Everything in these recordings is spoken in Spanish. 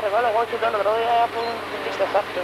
Recuerdo cómo chutó el otro día ya fue un desastre.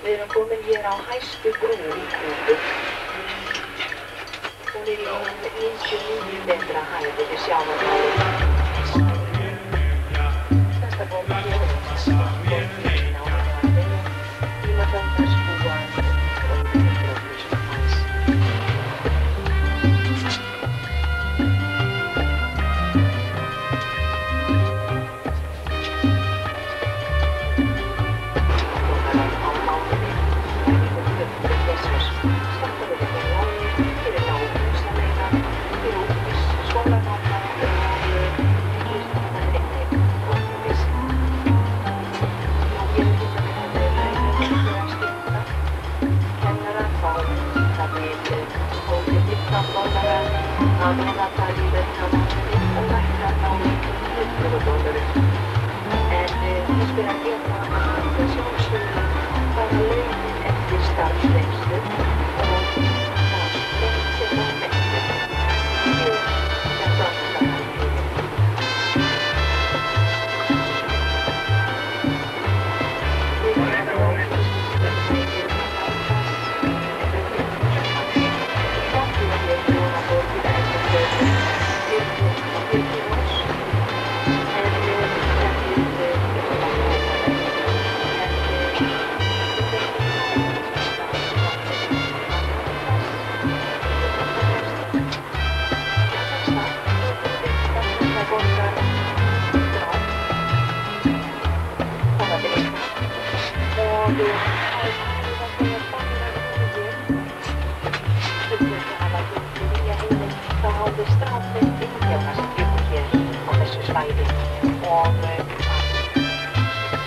Við erum komin hér á hæstu brú í Kúbu. Hún er í 99 metra hæð yfir sjávarmáli. Stærsta borg Héraðsins, borgin á Vatninu, tímafjöldas búa um 100.000 manns. hafði strandveitt innhjálpast ykkur hér á þessu svæði og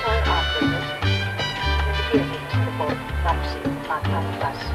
sær atvinnur með fyrirtækstu fór nafnsinn að Canvas.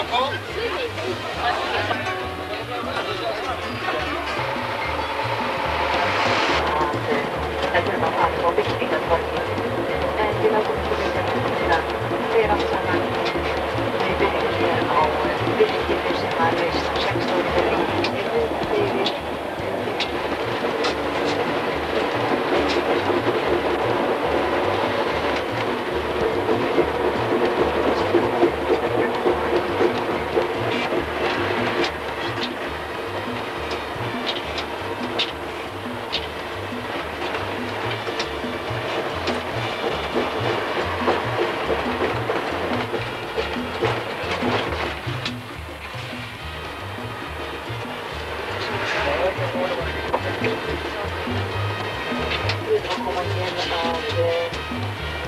Näkymä on viktiga för till att kunna flera sådana beteckningar av viktighetsmarknad 16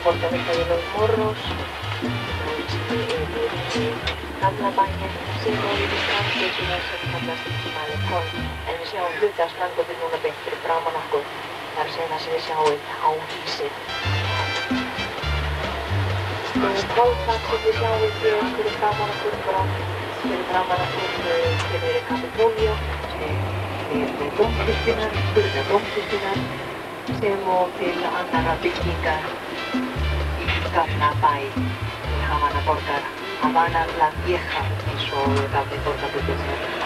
portamista de los morros, Kamlabainen, siinä oli kansallisuudessa fantastismaalle från en vision lutas lanko till några bättre framåt och där senast vi såg ett avhiset. Valtaksi vi såg ett skulle framåt kurvara, skulle framåt till det Capitolio, till tomtestinnar, sen var till andra byggningar. Karnapai, Havana Porcar, Havana la Vieja, eso de Porta Protección.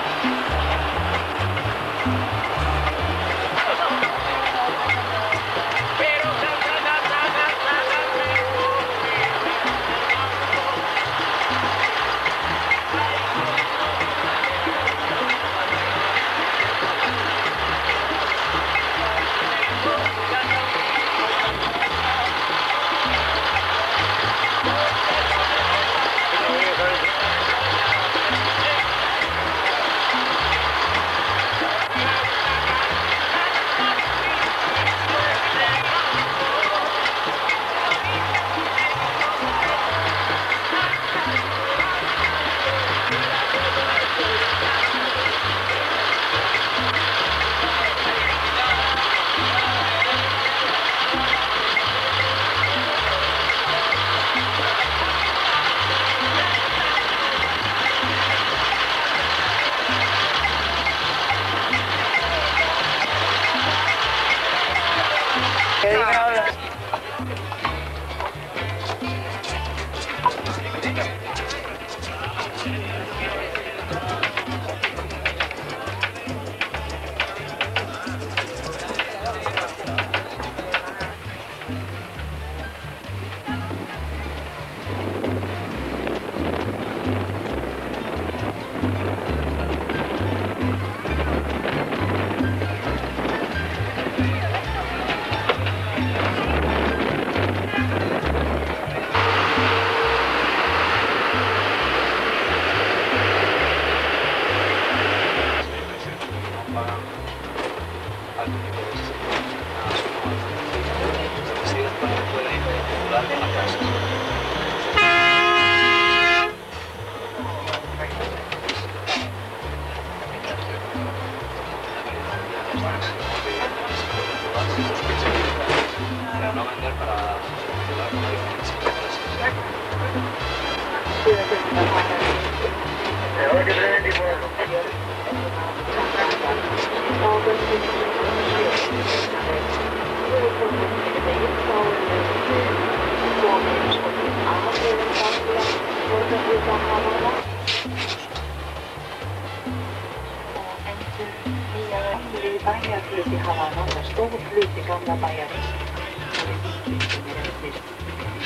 Flytti Havanalla, stor flytti gamla Bajaris.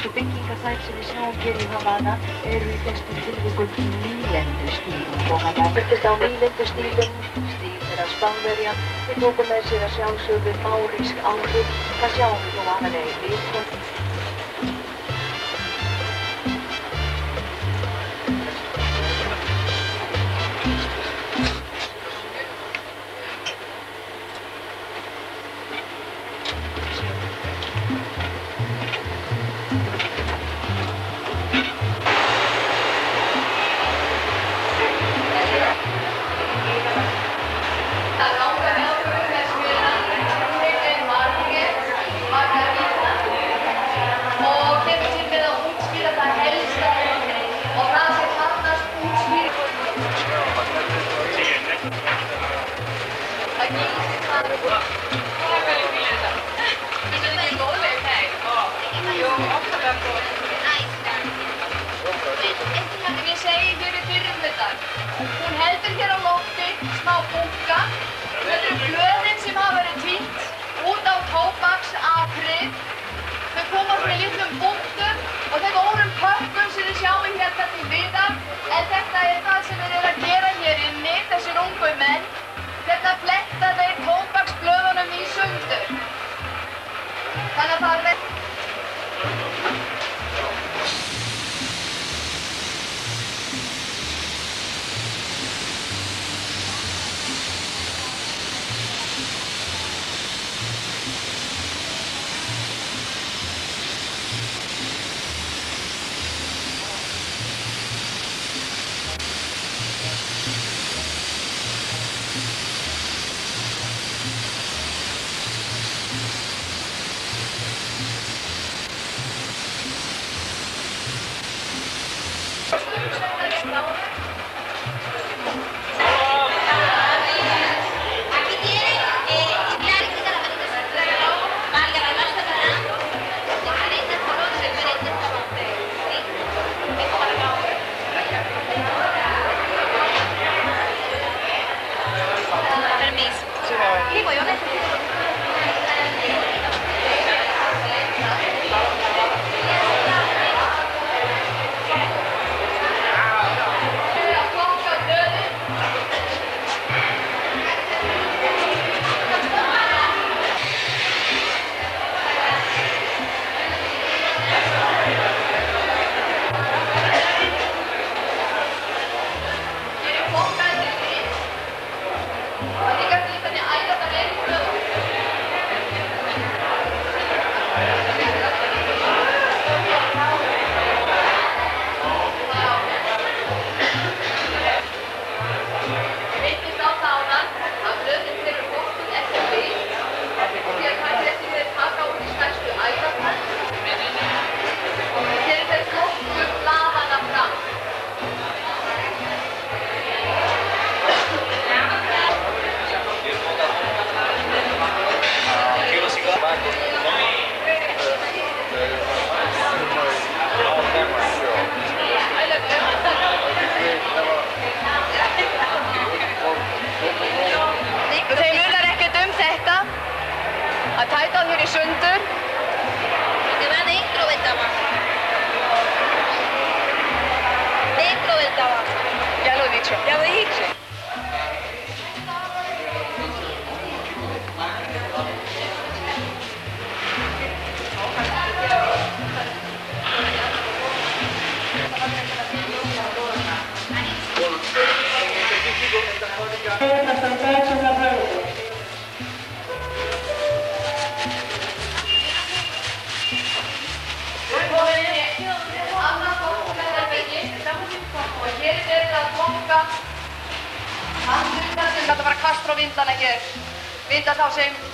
Så Pekinka saitsemisaukeli Havana erityisesti tilvikon liilentystiilun kohdalla. Tästä on liilentystiilun, stiileras palveria, ja kokonaisella självsöver maurisk auri, kas jauhituvan leiliikon. er hér á lofti smá bunga. Þetta eru blöðin sem hafa verið tínt út á tóbaksakrið. Þau koma svona í litlum buntum og þeim órum pökkum sem þið sjáum hérna til hliðar. En þetta er það sem þeir eru að gera hér inni, þessir ungu menn. Þetta fletta þeir tóbaksblöðunum í sundur. Þannig að það er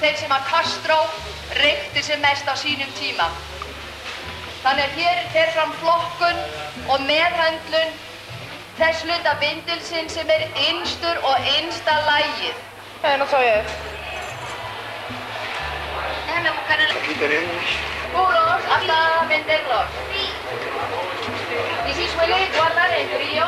þeir sem að Castro reykti sem mest á sínum tíma. Þannig að hér fer fram flokkun og meðhöndlun þess hluta vindilsinn sem er innstur og innsta lagið. No soy él. Déjame buscar el... Aquí tenemos. Puros hasta venderlos. Y si suele guardar el frío.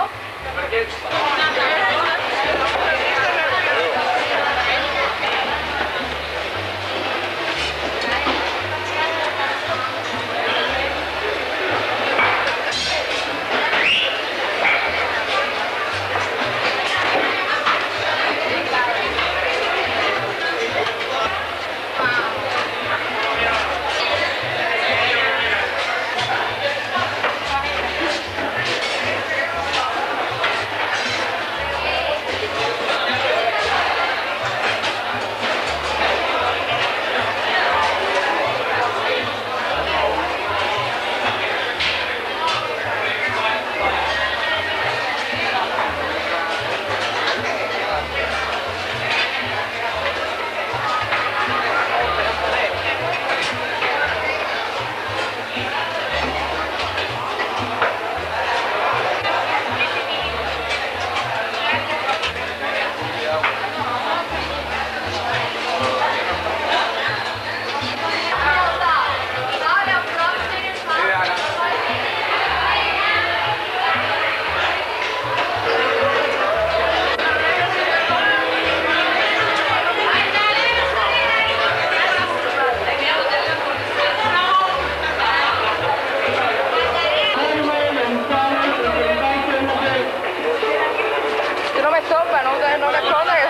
una zona que...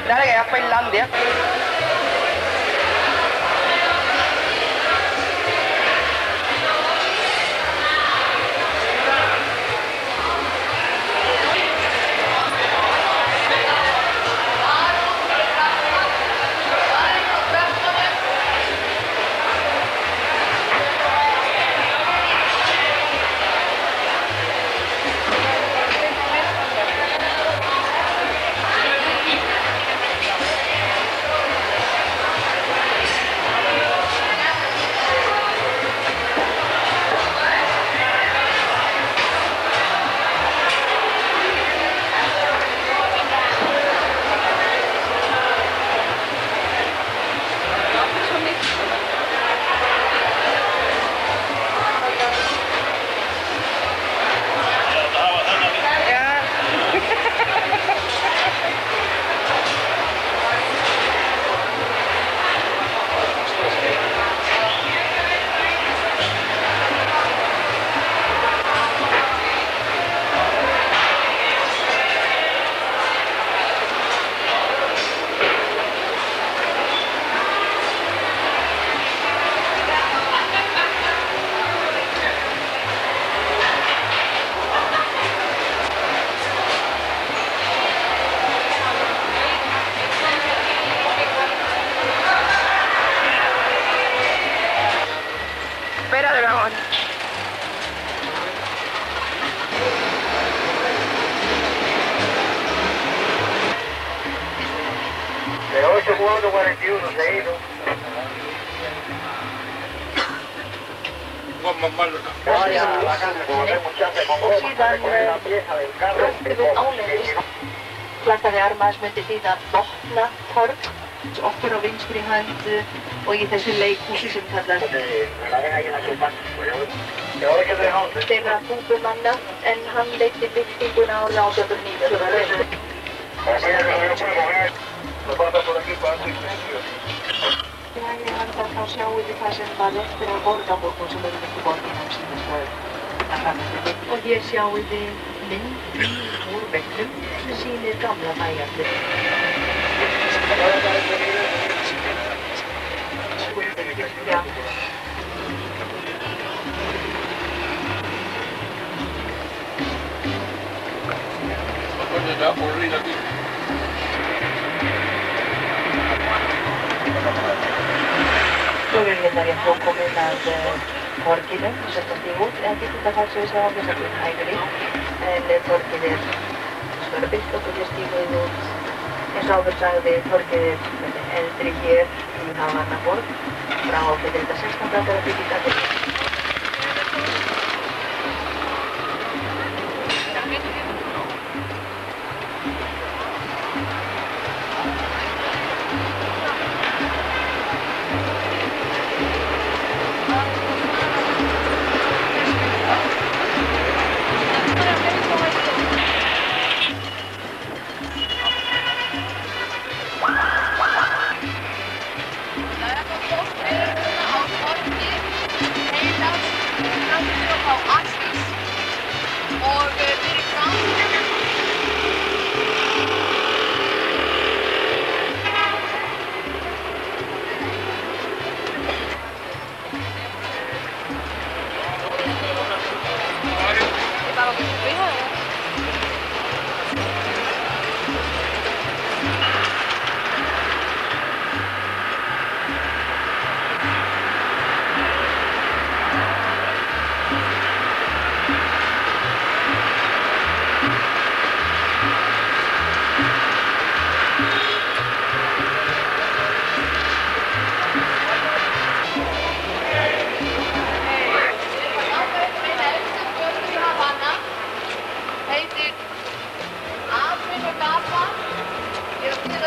Dale, que ya es Finlandia. Espérate, mi amor. De 8-4-41 seguido. Flagga de armas myndi þýða Vopnatorg, okkur á vinstri hönd og í þessu leikhúsi sem kallast þeirra búbumanna, en hann leiddi bygtinguna árið 1890. Hægri handan þá sjáum við það sem var eftir af borgarborgum sem eru ekki borgin á síðastöðu. Og hér sjáum við mynd úr veggnum sem sýnir gamla bæjarflug. Kirkja. Svo erum við hérna rétt komin að torginu, þetta stíg út, en þetta þar sem við sjáum þess að við hægri, en torgið svona byggt og hér stígum við út. Eins og áður sagði, torgið eldri hér í Havanaborg frá þetta 16. aldar byggingar. Á torgi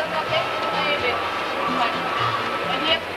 þetta beint svona yfir. En ég...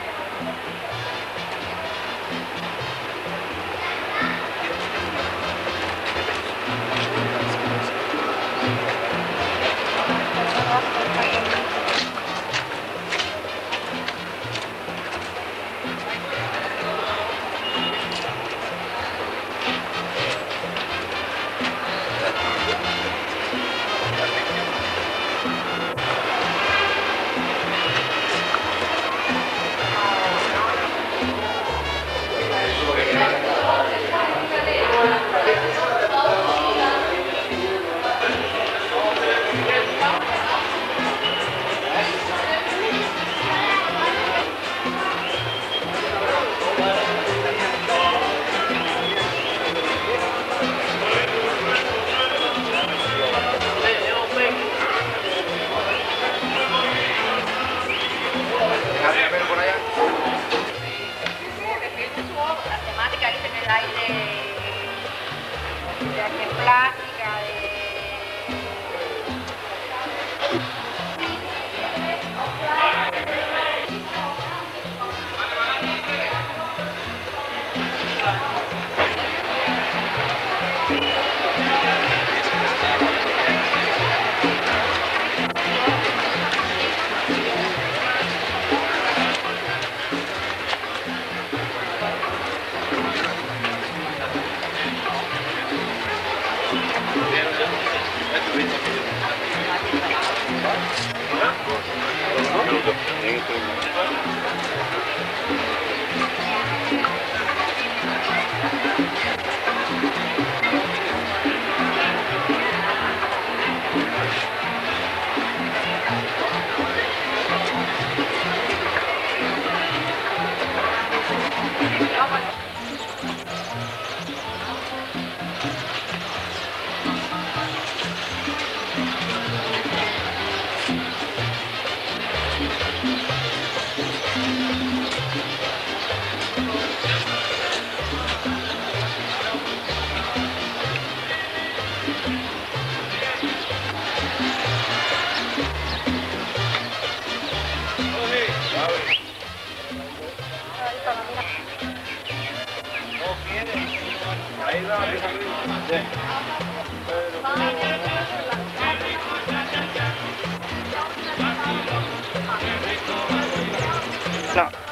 No.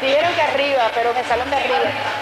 Dijeron que arriba, pero me salen de arriba.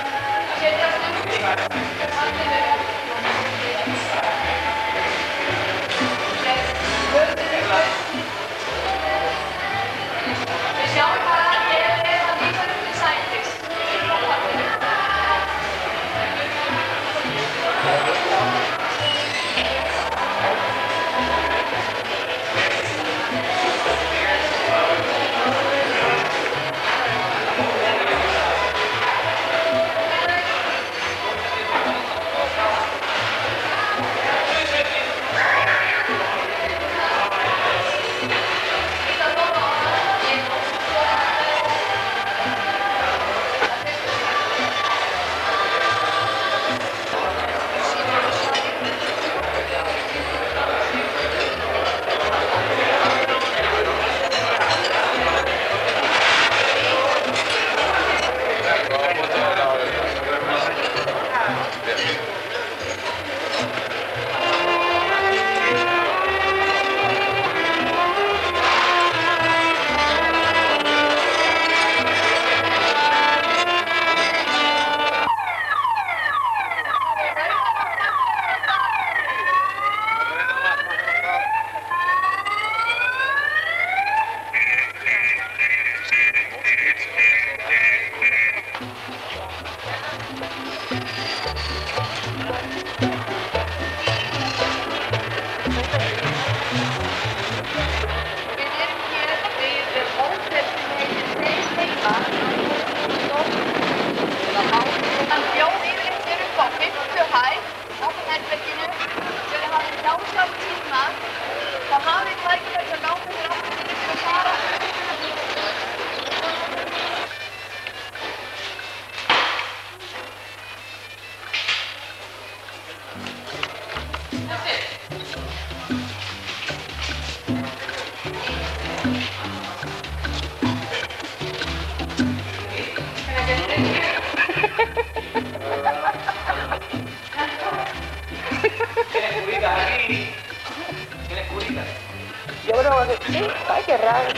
Yo creo que sí, ay, qué raro.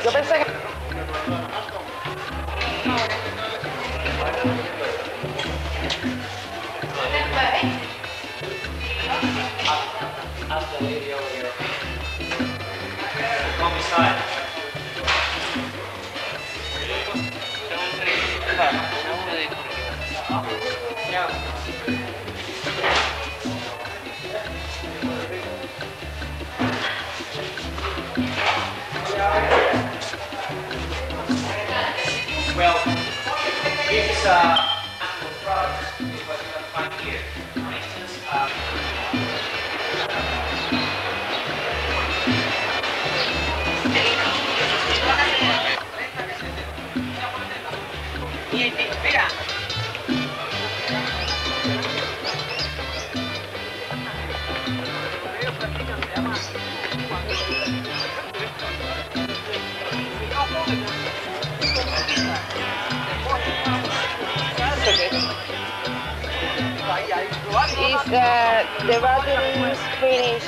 Yo pensé que... Ask the lady over here. Come inside. Well, this is animal products, is what you can find here. For instance, Is the battery is finished?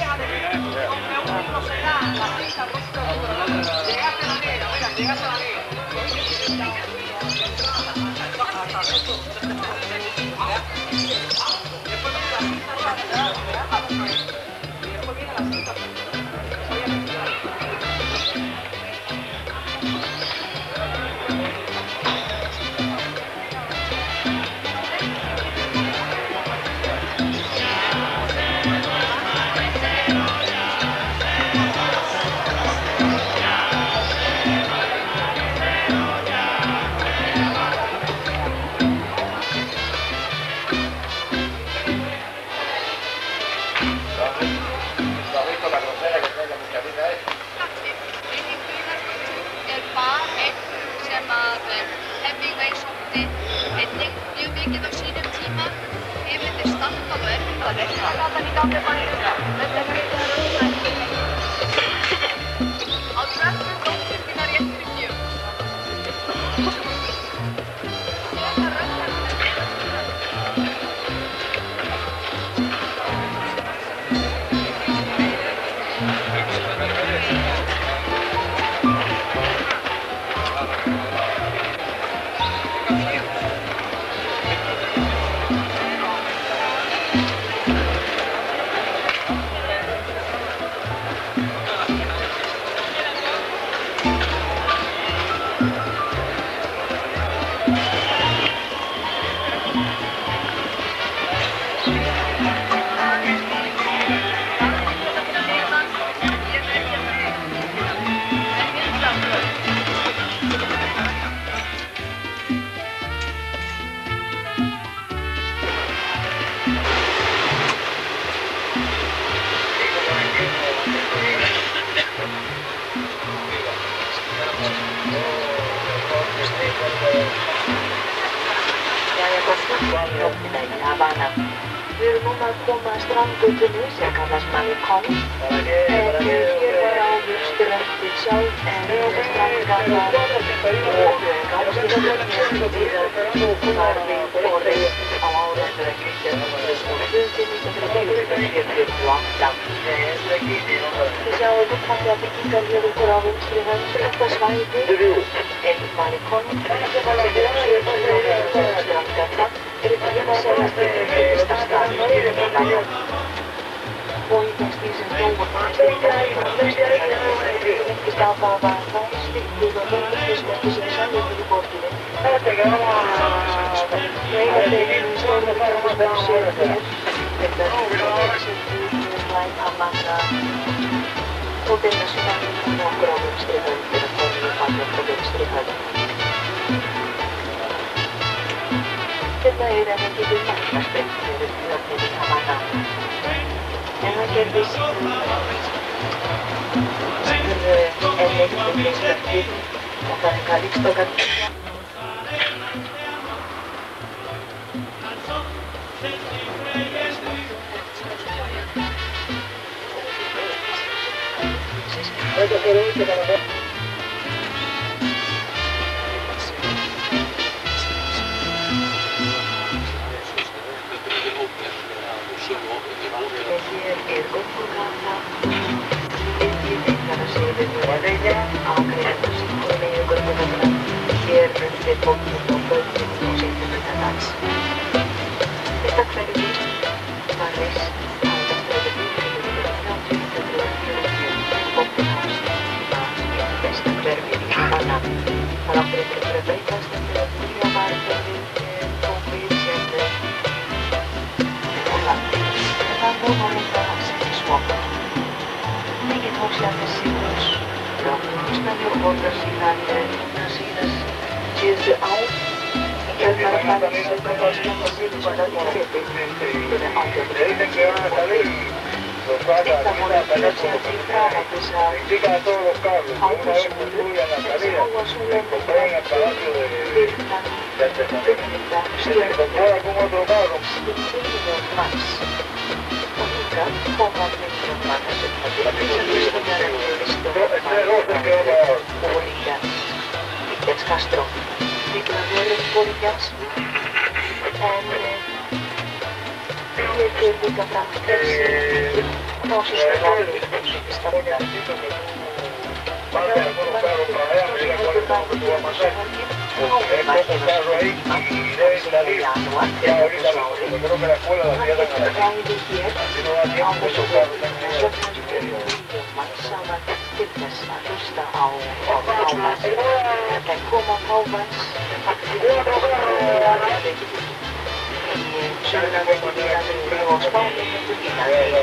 We erum núna að koma að strandgötunni sem kallast Malecón. Hér var áður strandið sjálf en strandgata og gangstíðargötunni var við borðið á árið 1948. Þið sjáum upphandla byggingar hér ykkur á vinstri hönd. Þetta svæði er Malecón strandgata. Eru það að fyrsta staðið í Malecón. Og í þeim stíl sem stóð ekki staðbáða stikkuð og böndismerki sem sannleikur í borginni. website hér, þetta sem live á manna og finna síðan nokkur á vinstri hönd eða konur falla frá vinstri hönd. Þetta enn ekki við markastrengt fyrir höfnir í Havana. En það gerðist enn eitt undlingsverkið og það Calixto Hér göngugata inn í Þingvallarsíðunni á Grendarsíðunni miðju göngugata. Hér undir bókinn og börnin og seinnihlutadags. Þetta hverfi var reist á Vestræðu 1930 bókinn hans tíma í besta hverfi í Havana. Það átti eftir að breytast eftir að nýja varðverfið tók við sem Hollandi. Það var reynda hans ekki svo. Mikið tók sér þessi hús frá húsnæði og borgar síðan síðustu ár. Kjölfar farið sem það var skemmt að síðan var það í fyrir 1800. Esta voru flötsar til frá að þess að áhersúlu, áhersúlen virðan, bygginda, stjórnum, stíðum manns. Og líka koma myndir manna sem það byggingar en listum Bolívar, Fidel Castro. Líka verið Bolívars, en hér fyrir líka fram þessi fasista valið sem stafnar. Það var stórsinnhóttur bæði hér á Sörhörgin og hófið var hefast tíma sem í janúar 2000 ári. Ræði hér á þessu hófið með 700 manns saman til þess að hlusta á Hávans. Það kom á Hávans faktiskt í Suðurlandi og Spáni myndu Írlandi.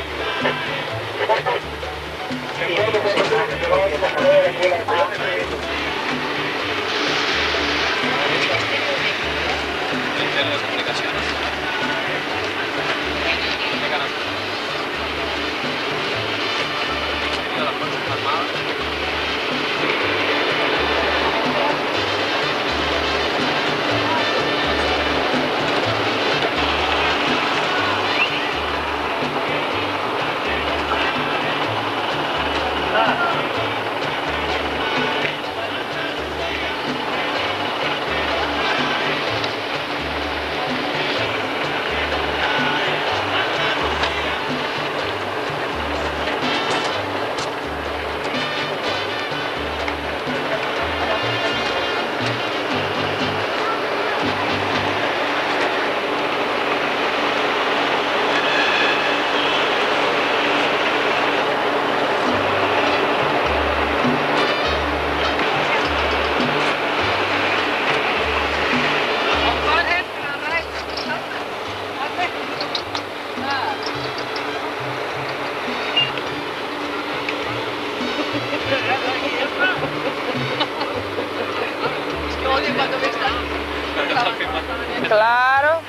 Claro.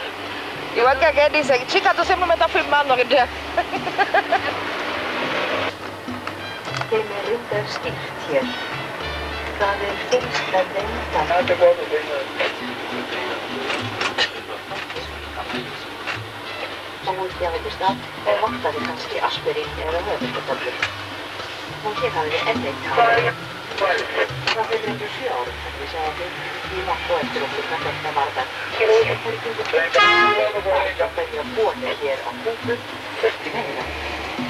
Igual que aquel dice, chica, tú siempre me estás filmando. Que ya. Þeim reyndar stíft hér. Það finnst að reynda. Og útjáðist að vantaði kannski aspirín eða höfuðskatöflur. Og hér hafði enn eitt hafði. Það fyrir 7 árum en við sjáum við í vant og eftir okkur með þetta varðan. Það er ekki það að byrja bóni hér á Kúbu upp í meira.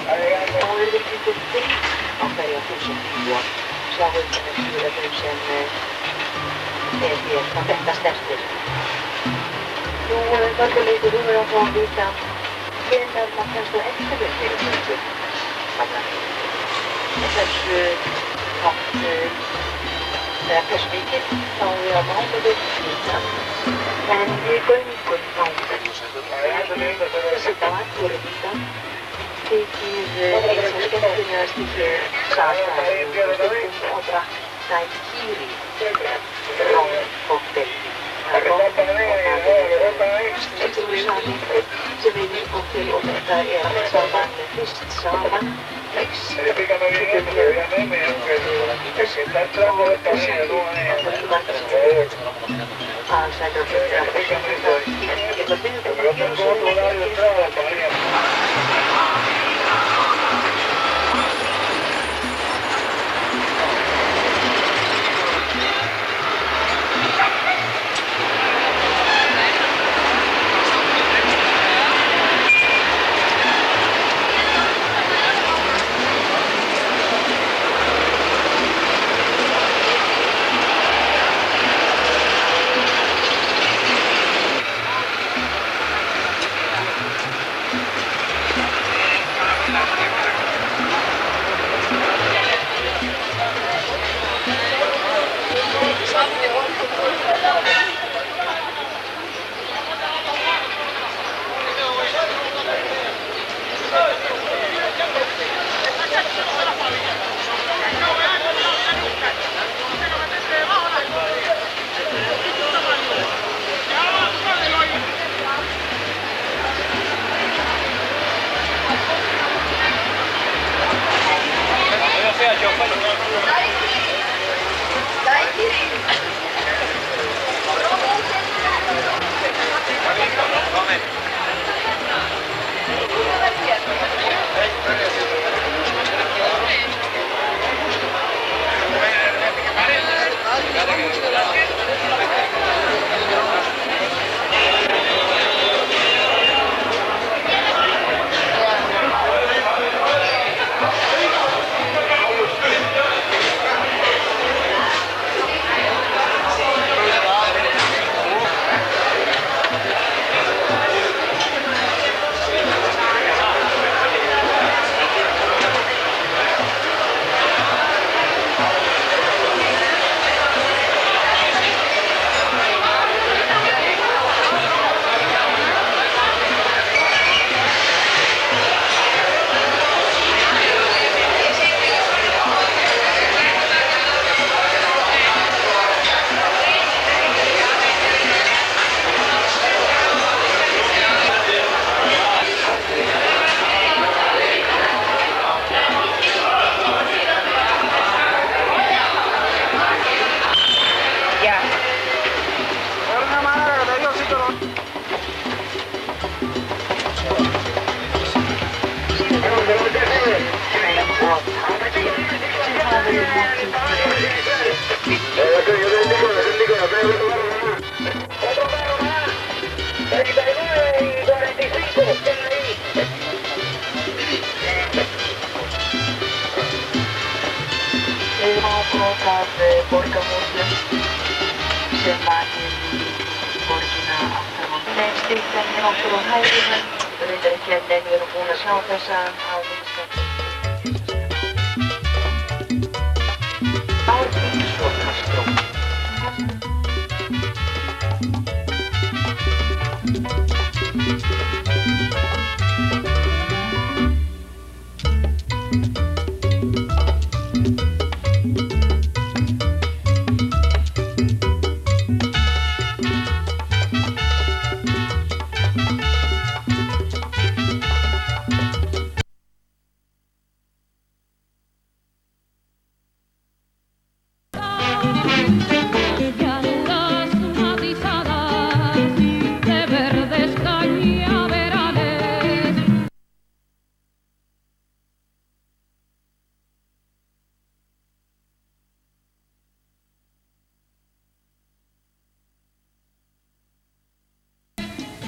Þá er við kringum 5 á hverja 1000 íbúa. Sjáum við þau sem hér hvað þetta stertir. Nú vörguleikur er að fá að vita hvenær maður kannski eftirvið fyrir þessu. Þessu hátt hversu mikið þá við á mánuði vita en við göngum á Sitä vain kurvita. Tekee itse skemmtilegasti saattaa otra tai kiri. Romkoppeli. Se meni koppeli opettaa elämän saamaan mistä saamaan.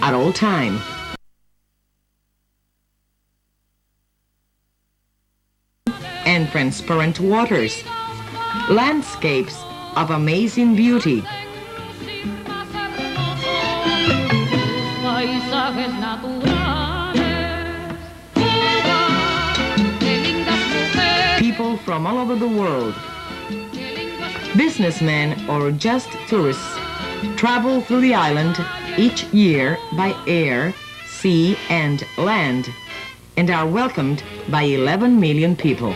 At all time. And transparent waters, landscapes of amazing beauty. People from all over the world, businessmen or just tourists, travel through the island each year by air, sea, and land, and are welcomed by 11 million people.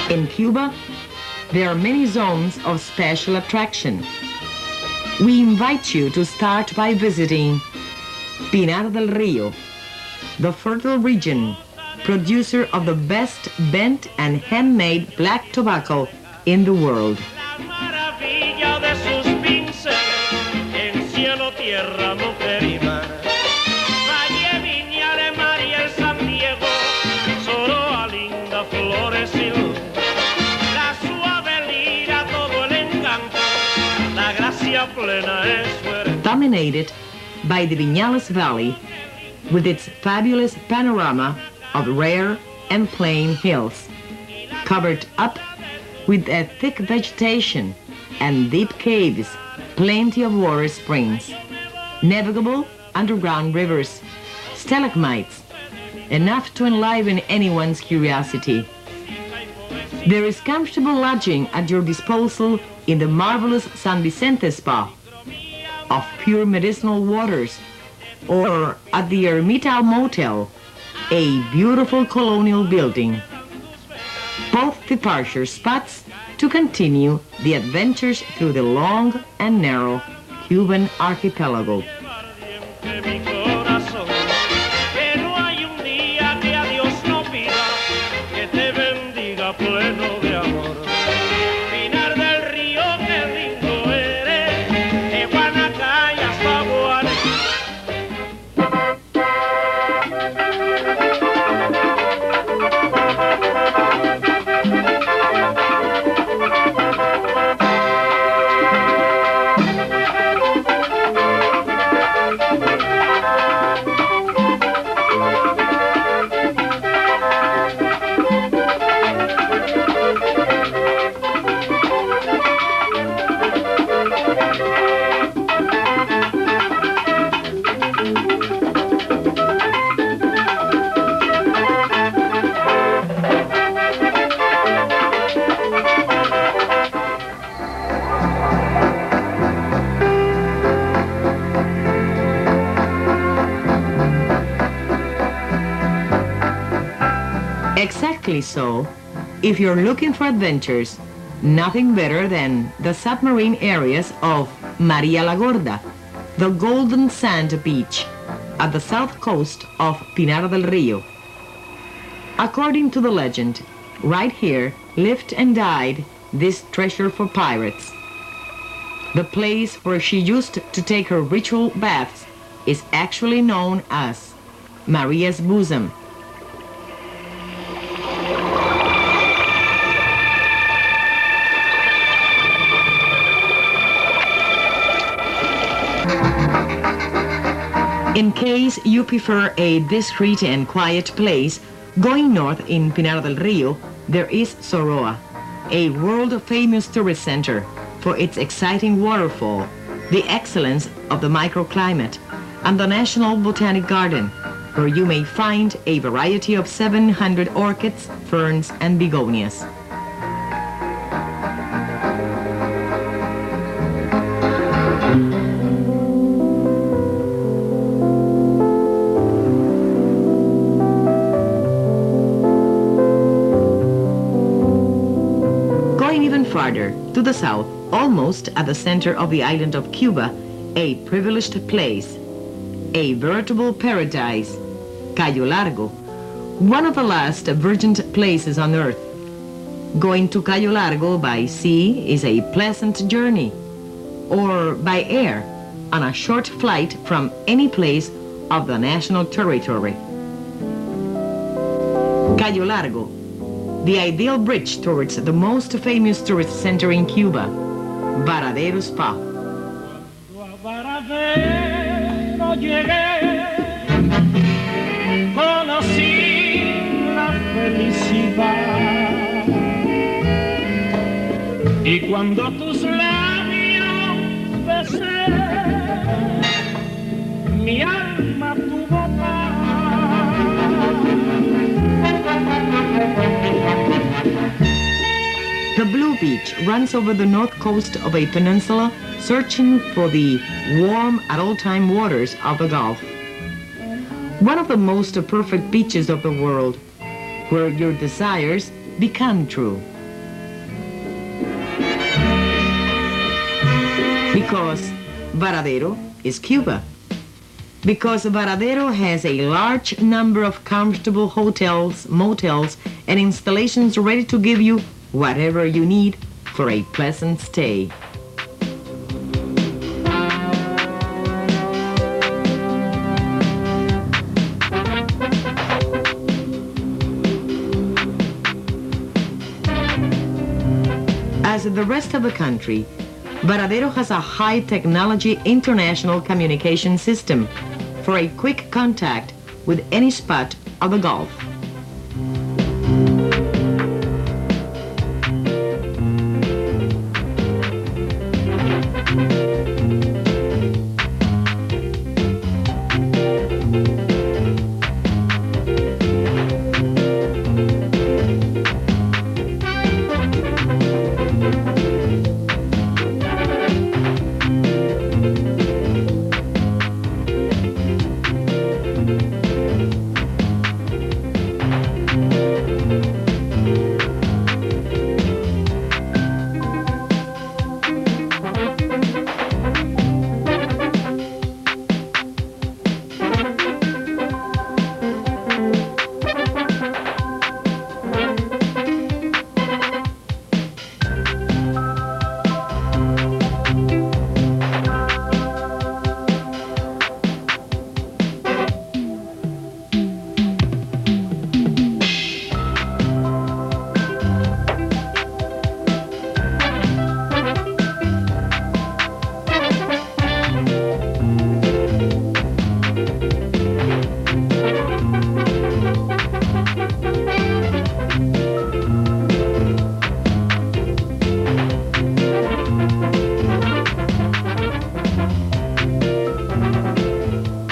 In Cuba, there are many zones of special attraction. We invite you to start by visiting Pinar del Rio, the fertile region, producer of the best bent and handmade black tobacco in the world. Dominated by the Viñales Valley, with its fabulous panorama of rare and plain hills, covered up with a thick vegetation and deep caves, plenty of water springs, navigable underground rivers, stalagmites, enough to enliven anyone's curiosity. There is comfortable lodging at your disposal in the marvelous San Vicente Spa, of pure medicinal waters, or at the Ermital Motel, a beautiful colonial building. Both departure spots to continue the adventures through the long and narrow Cuban archipelago. Exactly so. If you're looking for adventures, nothing better than the submarine areas of Maria la Gorda, the golden sand beach at the south coast of Pinar del Rio. According to the legend, right here lived and died this treasure for pirates. The place where she used to take her ritual baths is actually known as Maria's Bosom. In case you prefer a discreet and quiet place, going north in Pinar del Rio, there is Soroa, a world-famous tourist center for its exciting waterfall, the excellence of the microclimate, and the National Botanic Garden, where you may find a variety of 700 orchids, ferns, and begonias. Farther to the south, almost at the center of the island of Cuba, a privileged place, a veritable paradise, Cayo Largo, one of the last virgin places on earth. Going to Cayo Largo by sea is a pleasant journey, or by air, on a short flight from any place of the national territory. Cayo Largo, the ideal bridge towards the most famous tourist center in Cuba, Varadero Spa. Varadero llegué, conocí la felicidad, y cuando tus labios besé, mi alma tuvo paz. The Blue Beach runs over the north coast of a peninsula, searching for the warm at all time waters of the Gulf. One of the most perfect beaches of the world, where your desires become true. Because Varadero is Cuba. Because Varadero has a large number of comfortable hotels, motels, and installations ready to give you whatever you need for a pleasant stay. As the rest of the country, Varadero has a high-technology international communication system for a quick contact with any spot of the Gulf.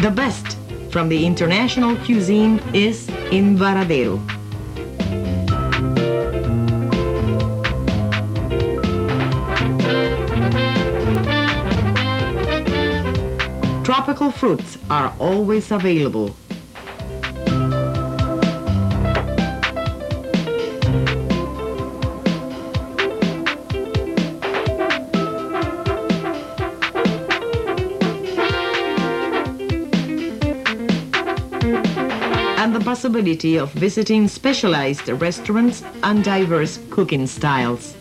The best from the international cuisine is in Varadero. Tropical fruits are always available. And the possibility of visiting specialized restaurants and diverse cooking styles.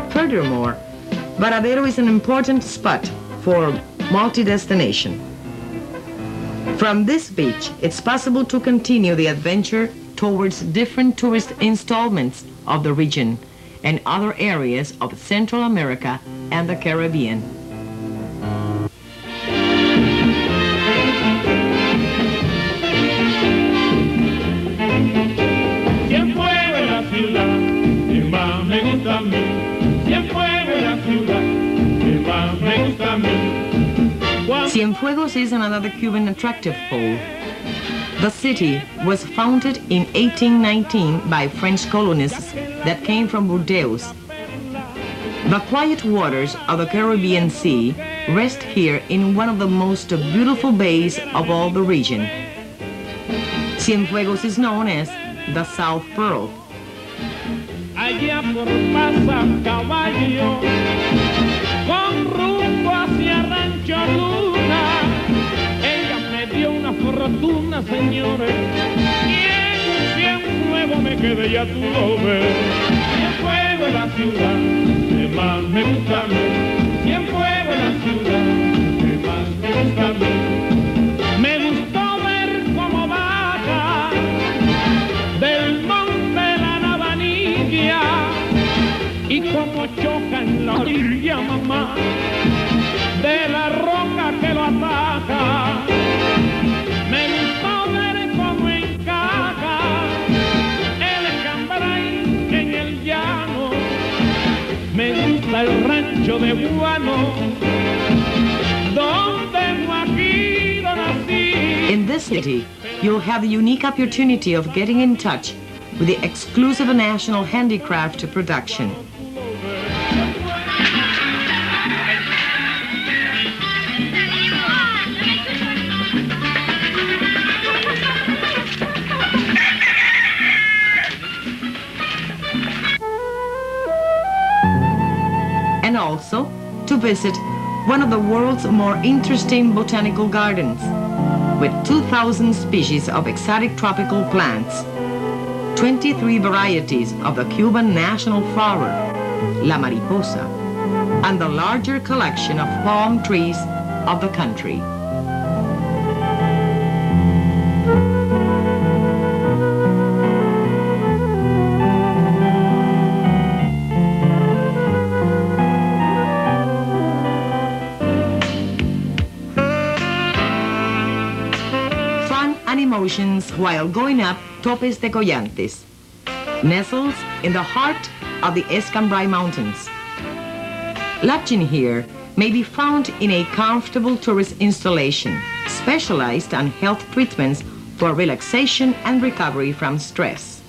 Furthermore, Varadero is an important spot for multi-destination. From this beach, it's possible to continue the adventure towards different tourist installments of the region and other areas of Central America and the Caribbean. Cienfuegos is another Cuban attractive pole. The city was founded in 1819 by French colonists that came from Burdeos. The quiet waters of the Caribbean Sea rest here in one of the most beautiful bays of all the region. Cienfuegos is known as the South Pearl. Allá por pasa caballo, con rumbo hacia Rancho Luna. Ella me dio una fortuna, señores, y en un Cienfuegos me quedé, ya tú lo ves. Cienfuegos es la ciudad que más me gusta a mí. Cienfuegos es la ciudad que más me gusta a mí. Me rancho de Guano, donde Guajiro nací. In this city, you'll have the unique opportunity of getting in touch with the exclusive national handicraft production. And also to visit one of the world's more interesting botanical gardens with 2,000 species of exotic tropical plants, 23 varieties of the Cuban national flower, La Mariposa, and the larger collection of palm trees of the country. Emotions while going up Topes de Collantes, nestles in the heart of the Escambray Mountains. Lodging here may be found in a comfortable tourist installation specialized on health treatments for relaxation and recovery from stress.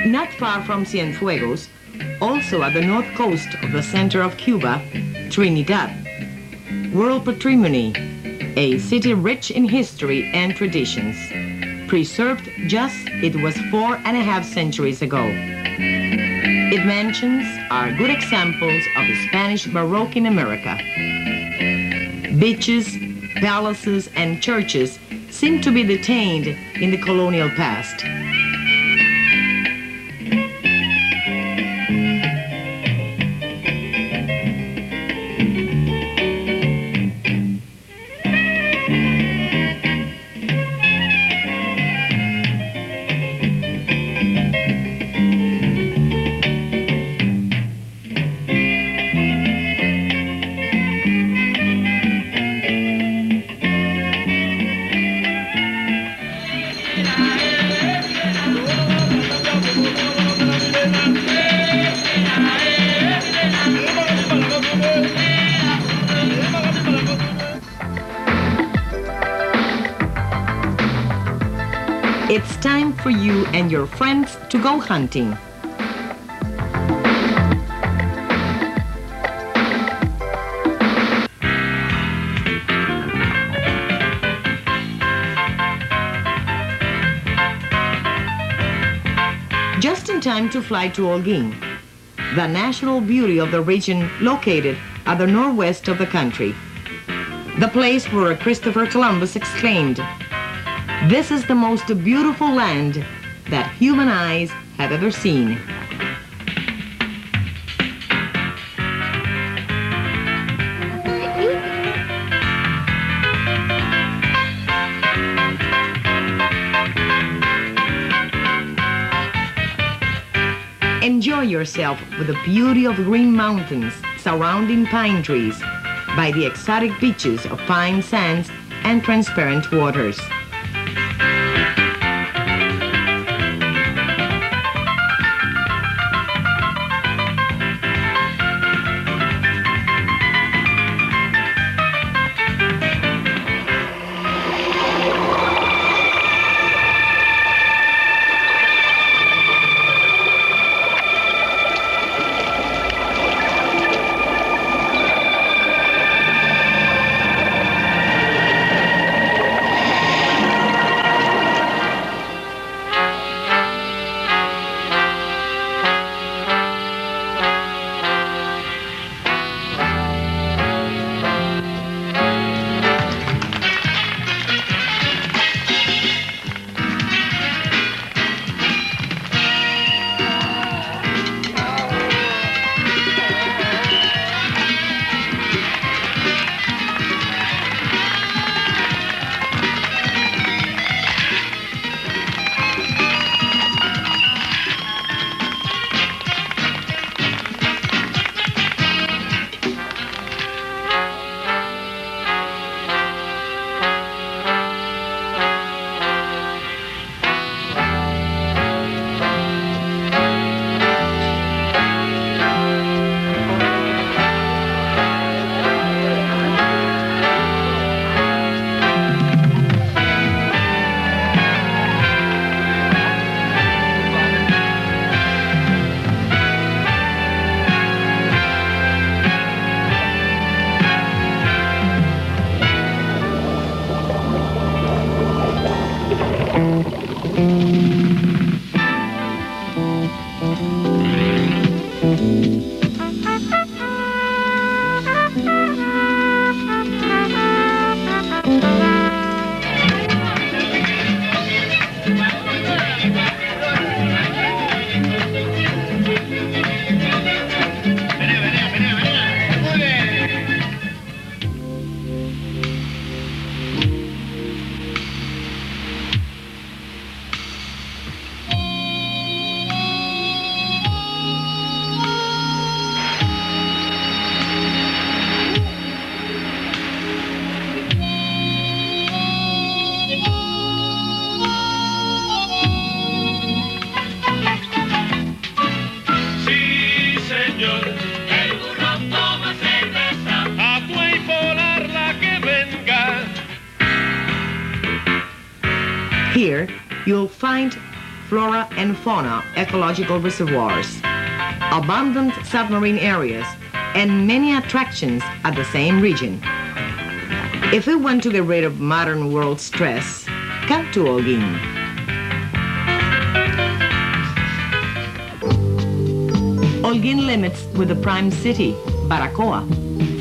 Not far from Cienfuegos, also at the north coast of the center of Cuba, Trinidad, World Patrimony, a city rich in history and traditions, preserved just it was 4.5 centuries ago. Its mansions are good examples of the Spanish Baroque in America. Beaches, palaces, and churches seem to be detained in the colonial past. It's time for you and your friends to go hunting. Just in time to fly to Holguín, the national beauty of the region located at the northwest of the country. The place where Christopher Columbus exclaimed, "This is the most beautiful land that human eyes have ever seen." Enjoy yourself with the beauty of green mountains surrounding pine trees, by the exotic beaches of fine sands and transparent waters. Here, you'll find flora and fauna ecological reservoirs, abundant submarine areas, and many attractions at the same region. If you want to get rid of modern world stress, come to Holguín. Holguín limits with the prime city, Baracoa,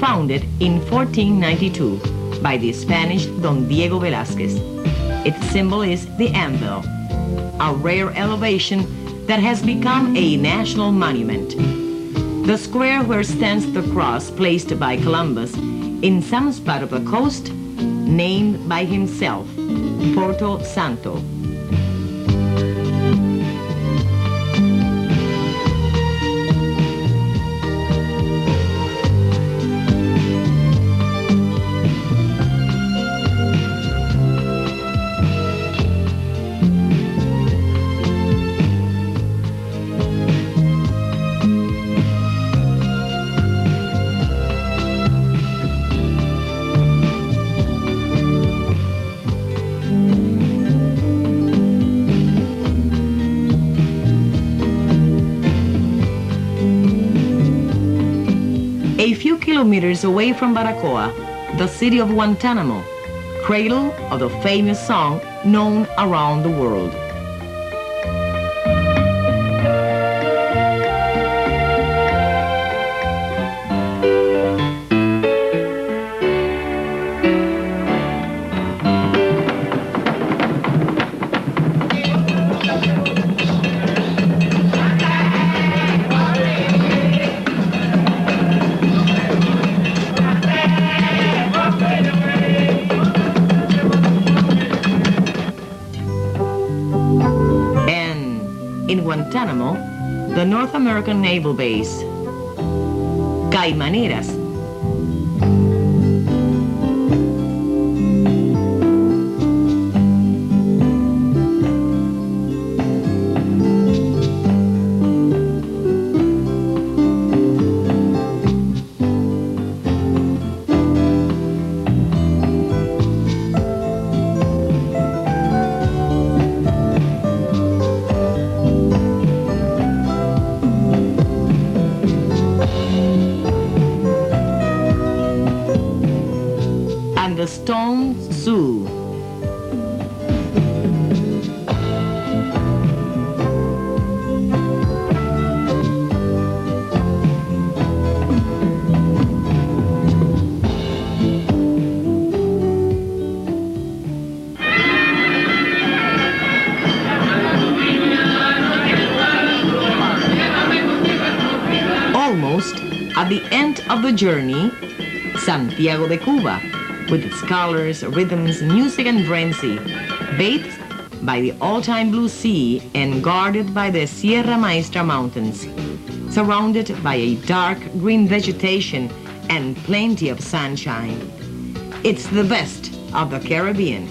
founded in 1492 by the Spanish Don Diego Velázquez. Its symbol is the anvil, a rare elevation that has become a national monument. The square where stands the cross placed by Columbus in some spot of the coast, named by himself, Porto Santo. A few kilometers away from Baracoa, the city of Guantanamo, cradle of the famous song known around the world. In Guantanamo, the North American naval base, Caimaneras. The Stone Zoo. Almost at the end of the journey, Santiago de Cuba, with its colors, rhythms, music, and frenzy, bathed by the all-time blue sea and guarded by the Sierra Maestra Mountains, surrounded by a dark green vegetation and plenty of sunshine. It's the best of the Caribbean.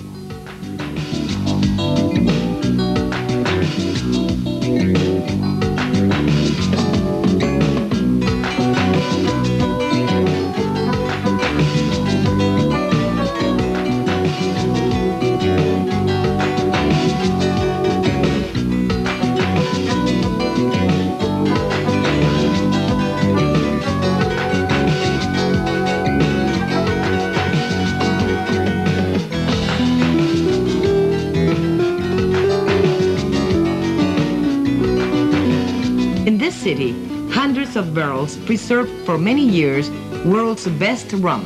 city, hundreds of barrels preserved for many years world's best rum.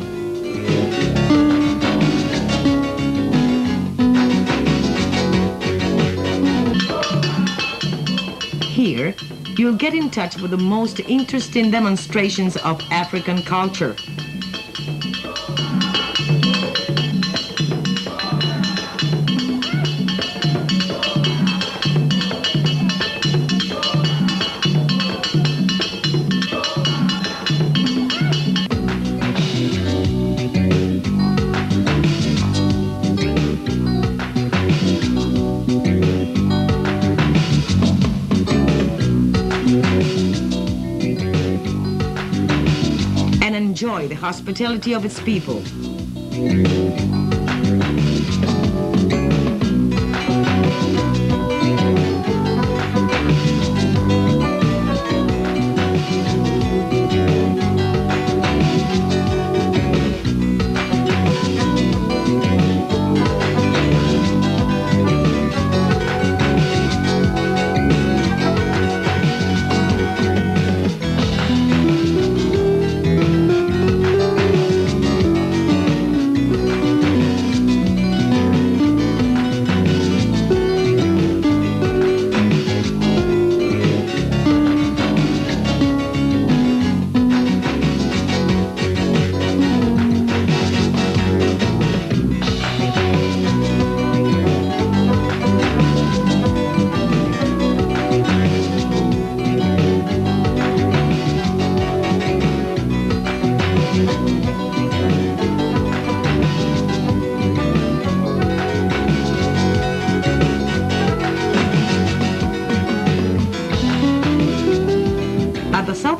Here, you'll get in touch with the most interesting demonstrations of African culture. Enjoy the hospitality of its people.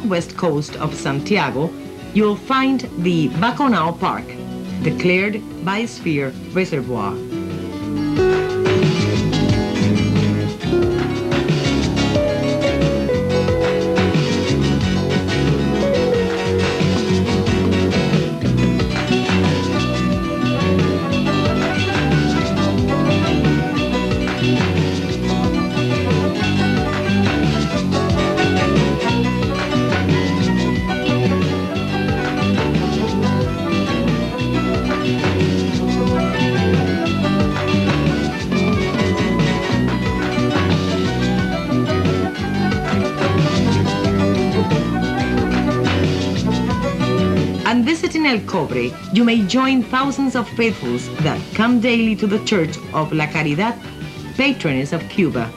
West coast of Santiago, you'll find the Baconao Park, declared Biosphere Reservoir. And visiting El Cobre, you may join thousands of faithfuls that come daily to the Church of La Caridad, patroness of Cuba.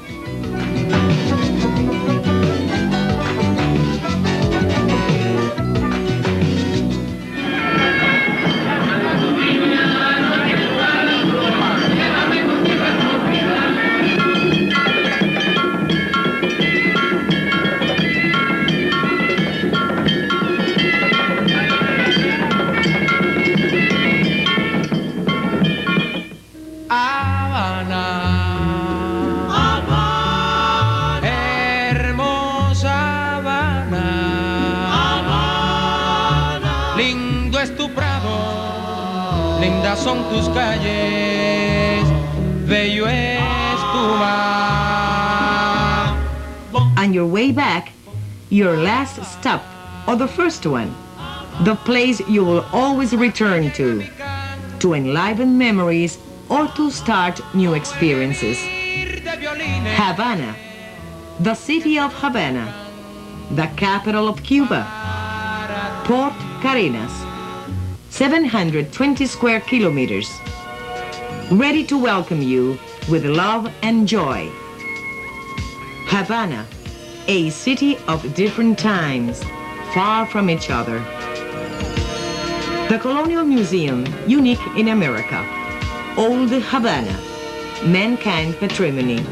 Son tus calles, bello es tu mar. On your way back, your last stop, or the first one, the place you will always return to enliven memories or to start new experiences. Havana, the city of Havana, the capital of Cuba, Port Carenas, 720 square kilometers, ready to welcome you with love and joy. Havana, a city of different times, far from each other. The Colonial Museum, unique in America. Old Havana, Mankind Patrimony.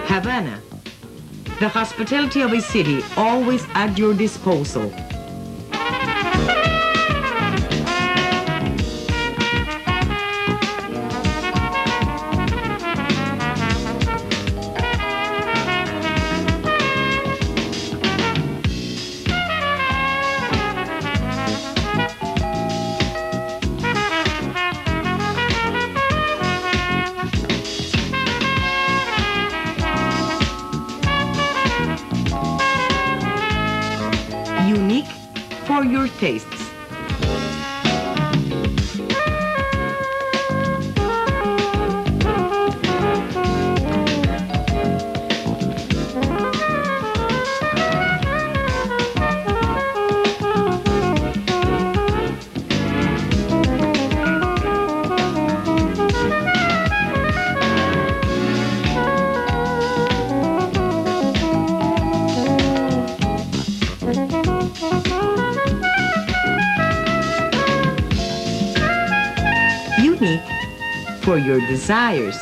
Havana, the hospitality of a city always at your disposal. Unique for your tastes. Unique for your desires.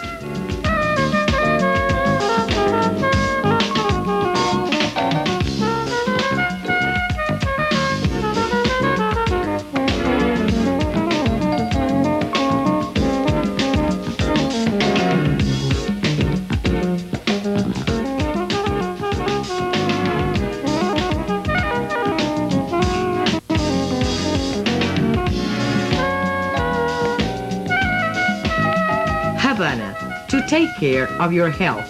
Havana, to take care of your health.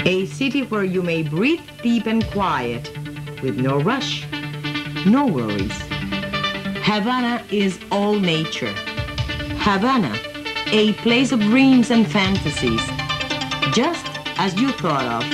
A city where you may breathe deep and quiet, with no rush, no worries. Havana is all nature. Havana, a place of dreams and fantasies, just as you thought of.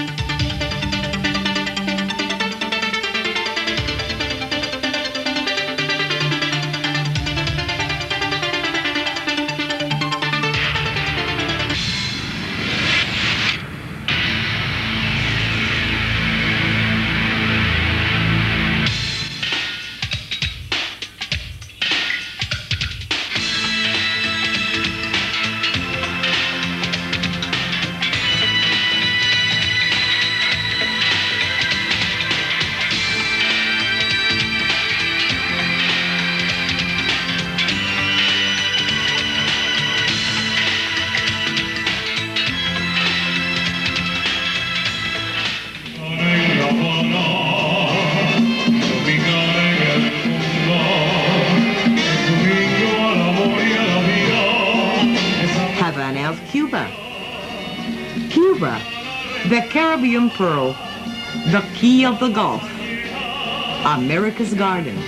Havana of Cuba. Cuba, the Caribbean pearl, the key of the Gulf, America's garden.